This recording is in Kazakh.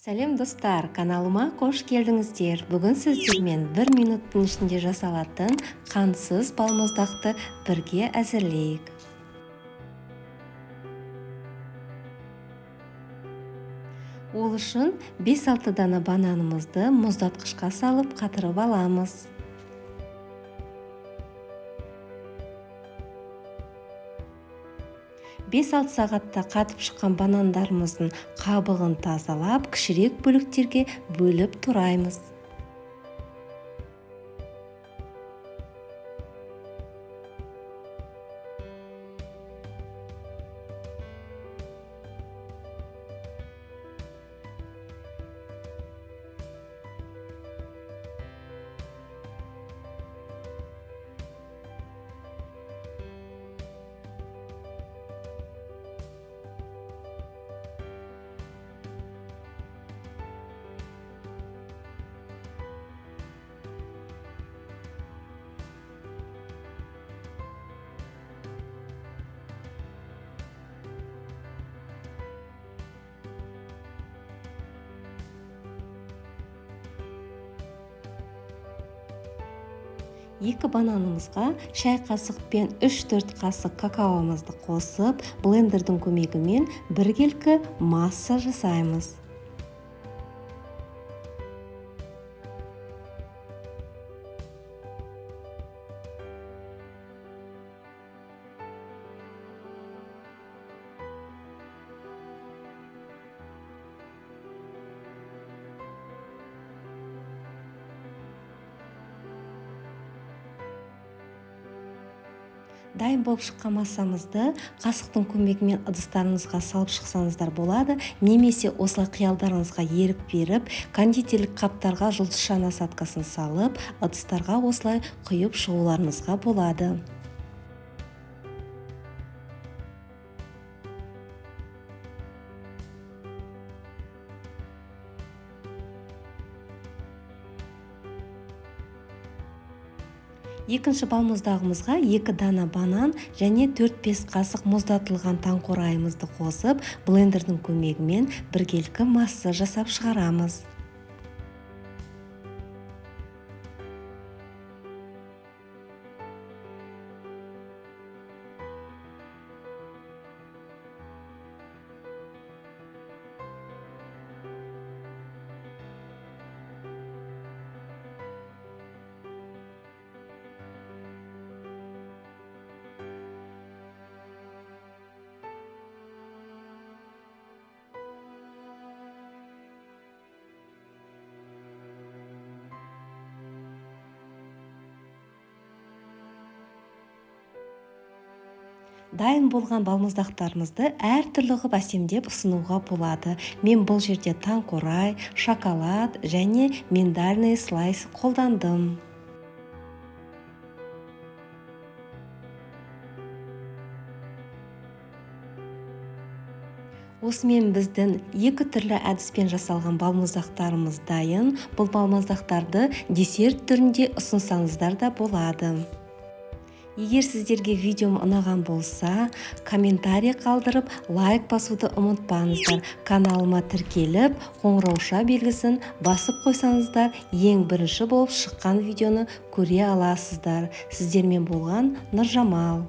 Сәлем достар, каналыма қош келдіңіздер. Бүгін сіздермен 1 минуттың ішінде жасалатын қансыз балмұздақты бірге әзірлейік. Ол үшін 5-6 дана бананымызды мұздатқышқа салып қатырып аламыз. 5-6 сағатта қатып шыққан банандарымыздың қабығын тазалап, кішірек бөліктерге бөліп тураймыз. Екі бананымызға шай қасықпен 3-4 қасық какаомызды қосып, блендердің көмегімен біркелкі масса жасаймыз. Дайын болып шыққан массамызды қасықтың көмегімен ыдыстарыңызға салып шықсаңыздар болады, немесе осылай қиялдарыңызға ерік беріп, кондитерлік қаптарға жұлдызша насадкасын салып, ыдыстарға осылай құйып шығуларыңызға болады. Екінші балмұздағымызға 2 дана банан және 4-5 қасық мұздатылған таңқурайымызды қосып, блендердің көмегімен біркелкі масса жасап шығарамыз. Дайын болған балмұздақтарымызды әртүрлі ғып әсемдеп ұсынуға болады. Мен бұл жерде таңқурай, шоколад және миндальный слайс қолдандым. Осымен біздің 2 түрлі әдіспен жасалған балмұздақтарымыз дайын. Бұл балмұздақтарды десерт түрінде ұсынсаңыздар да болады. Егер сіздерге видеом ұнаған болса, комментарий қалдырып, лайк басуды ұмытпаңыздар. Каналыма тіркеліп, қоңырауша белгісін басып қойсаңыздар, ең бірінші болып шыққан видеоны көре аласыздар. Сіздермен болған Нұржамал.